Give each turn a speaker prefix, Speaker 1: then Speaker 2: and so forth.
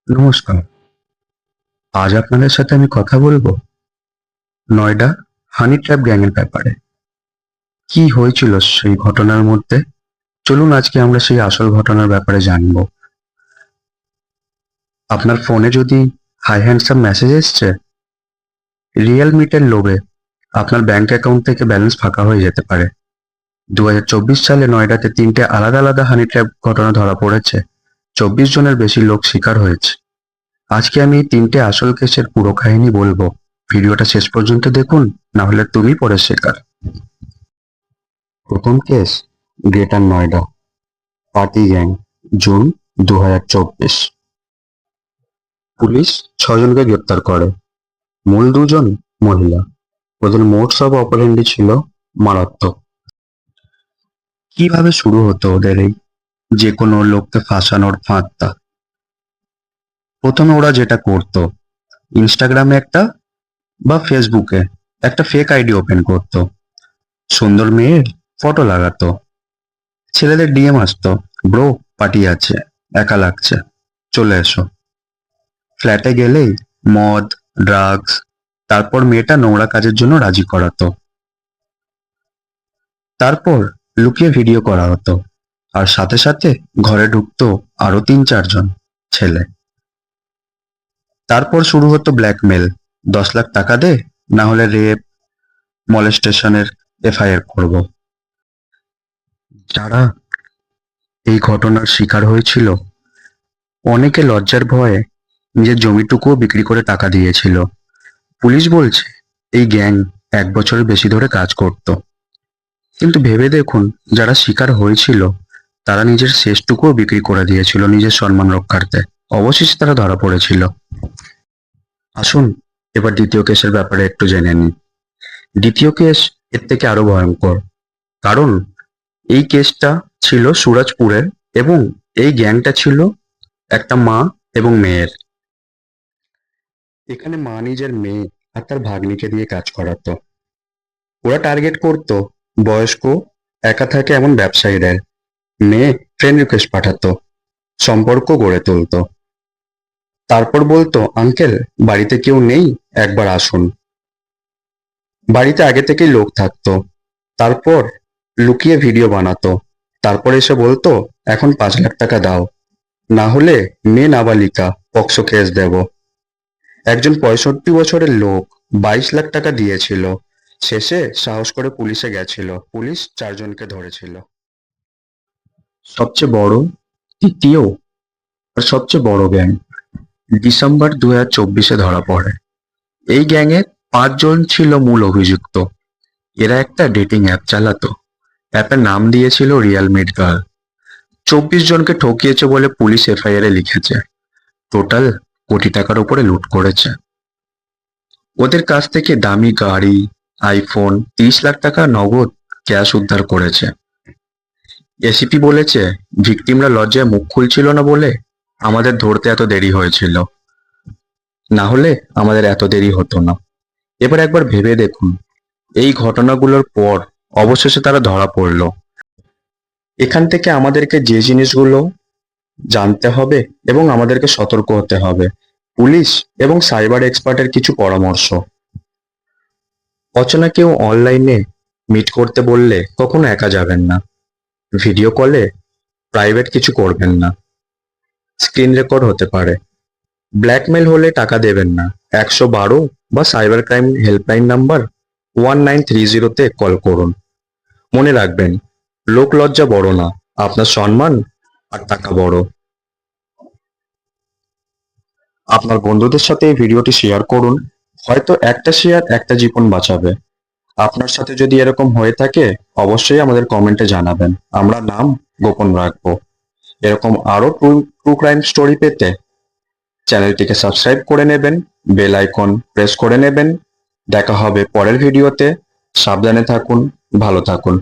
Speaker 1: নমস্কার। আজ আপনাদের সাথে আমি কথা বলবো নয়ডা হানি ট্র্যাপ গ্যাংয়ের ব্যাপারে। কি হয়েছিল সেই ঘটনার মধ্যে? চলুন আজকে আমরা সেই আসল ঘটনার ব্যাপারে জানবো। আপনার ফোনে যদি হাই হ্যান্ডসাম মেসেজ এসছে, রিয়েল মিটের লোভে আপনার ব্যাংক অ্যাকাউন্ট থেকে ব্যালেন্স ফাঁকা হয়ে যেতে পারে। 2024 সালে নয়ডাতে 3টে আলাদা আলাদা হানি ট্র্যাপ ঘটনা ধরা পড়েছে। 24 জনের বেশি লোক শিকার হয়েছে। আজকে আমি এই 3টে আসল কেসের পুরো কাহিনী বলবো। ভিডিওটা শেষ পর্যন্ত দেখুন, না হলে তুমি পরে শিকার। প্রথম case, greater Noida party gang, June 2024। Police 6জনকে গ্রেপ্তার করে। মূল 2জন মহিলা। ওদের মোট সব অপারেন্ডি ছিল মারাত্মক। কিভাবে শুরু হতো ওদের এই যে কোনো লোককে ফাঁসানোর ফাঁদটা? প্রথমে ওরা যেটা করতো, ইনস্টাগ্রামে একটা বা ফেসবুকে একটা ফেক আইডি ওপেন করতো। সুন্দর মেয়ের ফটো লাগাতো। ছেলেদের ডিএম আসতো, ব্রো পার্টি আছে, একা লাগছে, চলে এসো। ফ্ল্যাটে গেলেই মদ, ড্রাগস, তারপর মেয়েটা নোংরা কাজের জন্য রাজি করাতো। তারপর লুকিয়ে ভিডিও করা হতো, আর সাথে সাথে ঘরে ঢুকতো আরো 3-4 জন ছেলে। তারপর শুরু হতো ব্ল্যাকমেল, 10 লাখ টাকা দে, না হলে রেপ, মলেস্টেশনের এফআইআর করব। যারা এই ঘটনার শিকার হয়েছিল, অনেকে লজ্জার ভয়ে নিজের জমিটুকুও বিক্রি করে টাকা দিয়েছিল। পুলিশ বলছে এই গ্যাং 1 বছরের বেশি ধরে কাজ করত। কিন্তু ভেবে দেখুন, যারা শিকার হয়েছিল তারা নিজের শেষটুকুও বিক্রি করে দিয়েছিল নিজের সম্মান রক্ষার্থে। অবশেষে তারা ধরা পড়েছিল। আসুন এবার দ্বিতীয় কেসের ব্যাপারে একটু জেনে নিই। দ্বিতীয় কেস এর থেকে আরো ভয়ঙ্কর, কারণ এই কেসটা ছিল সুরজপুরের, এবং এই গ্যাংটা ছিল একটা মা এবং মেয়ের। এখানে মা নিজের মেয়ে আর তার ভাগ্নিকে দিয়ে কাজ করাতো। ওরা টার্গেট করতো বয়স্ক, একা থাকে এমন ব্যবসায়ীদের। মেয়ে ফ্রেন্ড রিকোয়েস্ট পাঠাতো, সম্পর্ক গড়ে তুলতো। তারপর বলতো, আঙ্কেল বাড়িতে কেউ নেই, একবার আসুন। বাড়িতে আগে থেকেই লোক থাকতো। তারপর লুকিয়ে ভিডিও বানাতো। তারপর এসে বলতো, এখন 5 লাখ টাকা দাও, না হলে মেয়ে নাবালিকা, পক্সো কেস দেব। একজন 65 বছরের লোক 22 লাখ টাকা দিয়েছিল। শেষে সাহস করে পুলিশে গেছিল, পুলিশ 4জনকে ধরেছিল। সবচেয়ে বড়, তৃতীয় আর সবচেয়ে বড় গ্যাং ডিসেম্বর 2024-এ ধরা পড়ে। এই গ্যাংয়ে 5জন ছিল মূল অভিযুক্ত। এরা একটা ডেটিং অ্যাপ চালাতো। অ্যাপের নাম দিয়েছিল রিয়াল মিট গার্ল। 24 জনকে ঠকিয়েছে বলে পুলিশ এফআইআর লিখেছে। টোটাল কোটি টাকার উপরে লুট করেছে। ওদের কাছ থেকে দামি গাড়ি, আইফোন, 30 লাখ টাকা নগদ ক্যাশ উদ্ধার করেছে। এসিপি বলেছে, ভিকটিমরা লজ্জায় মুখ খুলছিল না বলে আমাদের ধরতে এত দেরি হয়েছিল, না হলে আমাদের এত দেরি হতো না। এবার একবার ভেবে দেখুন, এই ঘটনাগুলোর পর অবশেষে তারা ধরা পড়লো। এখান থেকে আমাদেরকে যে জিনিসগুলো জানতে হবে এবং আমাদেরকে সতর্ক হতে হবে, পুলিশ এবং সাইবার এক্সপার্টের কিছু পরামর্শ। অচেনা কেউ অনলাইনে মিট করতে বললে কখনো একা যাবেন না। ভিডিও কলে প্রাইভেট কিছু করবেন না। স্ক্রিন রেকর্ড হতে পারে। ব্ল্যাকমেল হলে টাকা দেবেন না। 112 বা সাইবার ক্রাইম হেল্পলাইন নাম্বার 1930-তে কল করুন। মনে রাখবেন, লোক লজ্জা বড় না, আপনার সম্মান আর টাকা বড়। আপনার বন্ধুদের সাথে এই ভিডিওটি শেয়ার করুন। হয়তো একটা শেয়ার একটা জীবন বাঁচাবে। আপনার সাথে যদি এরকম হয়ে থাকে, অবশ্যই আমাদের কমেন্টে জানাবেন, আমরা নাম গোপন রাখবো। এরকম আরো ট্রু ক্রাইম স্টোরি পেতে চ্যানেলটিকে সাবস্ক্রাইব করে নেবেন, বেল আইকন প্রেস করে নেবেন। দেখা হবে পরের ভিডিওতে। সাবধানে থাকুন, ভালো থাকুন।